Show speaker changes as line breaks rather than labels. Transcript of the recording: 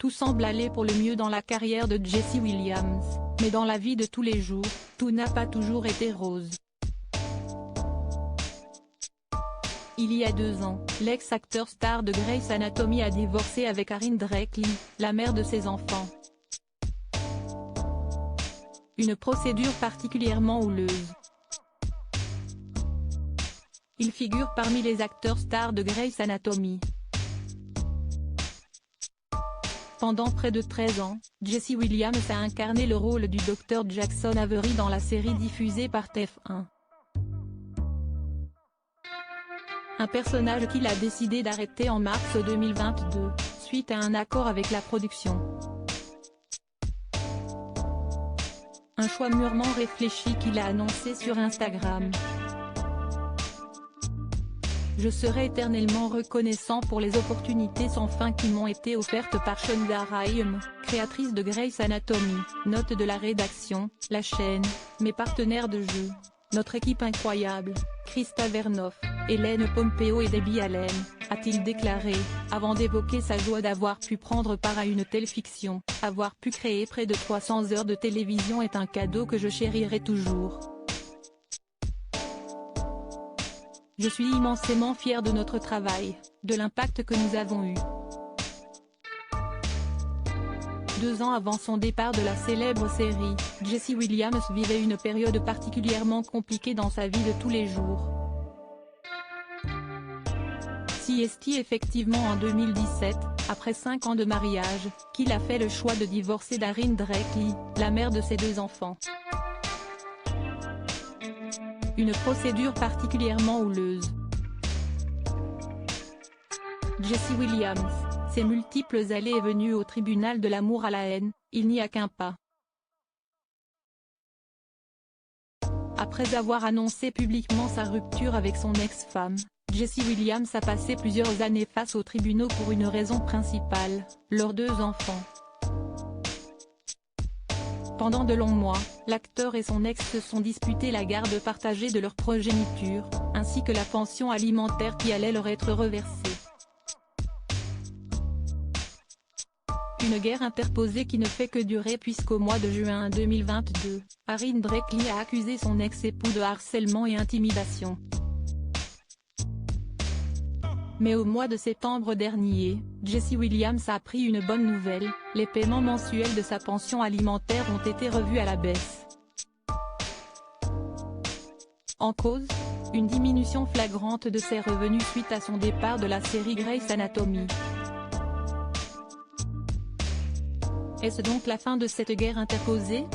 Tout semble aller pour le mieux dans la carrière de Jesse Williams, mais dans la vie de tous les jours, tout n'a pas toujours été rose. Il y a 2 ans, l'ex-acteur star de Grey's Anatomy a divorcé avec Erin Drakely, la mère de ses enfants. Une procédure particulièrement houleuse. Il figure parmi les acteurs stars de Grey's Anatomy. Pendant près de 13 ans, Jesse Williams a incarné le rôle du Dr Jackson Avery dans la série diffusée par TF1. Un personnage qu'il a décidé d'arrêter en mars 2022, suite à un accord avec la production. Un choix mûrement réfléchi qu'il a annoncé sur Instagram. Je serai éternellement reconnaissant pour les opportunités sans fin qui m'ont été offertes par Shonda Rhimes, créatrice de Grey's Anatomy, note de la rédaction, la chaîne, mes partenaires de jeu, notre équipe incroyable, Krista Vernoff, Hélène Pompeo et Debbie Allen, a-t-il déclaré, avant d'évoquer sa joie d'avoir pu prendre part à une telle fiction. Avoir pu créer près de 300 heures de télévision est un cadeau que je chérirai toujours. Je suis immensément fier de notre travail, de l'impact que nous avons eu. 2 ans avant son départ de la célèbre série, Jesse Williams vivait une période particulièrement compliquée dans sa vie de tous les jours. C'est effectivement en 2017, après 5 ans de mariage, qu'il a fait le choix de divorcer d'Erin Drakely, la mère de ses 2 enfants. Une procédure particulièrement houleuse. Jesse Williams, ses multiples allées et venues au tribunal de l'amour à la haine, il n'y a qu'un pas. Après avoir annoncé publiquement sa rupture avec son ex-femme, Jesse Williams a passé plusieurs années face aux tribunaux pour une raison principale, leurs 2 enfants. Pendant de longs mois, l'acteur et son ex se sont disputés la garde partagée de leur progéniture, ainsi que la pension alimentaire qui allait leur être reversée. Une guerre interposée qui ne fait que durer puisqu'au mois de juin 2022, Erin Drakely a accusé son ex-époux de harcèlement et intimidation. Mais au mois de septembre dernier, Jesse Williams a appris une bonne nouvelle, les paiements mensuels de sa pension alimentaire ont été revus à la baisse. En cause, une diminution flagrante de ses revenus suite à son départ de la série Grey's Anatomy. Est-ce donc la fin de cette guerre interposée ?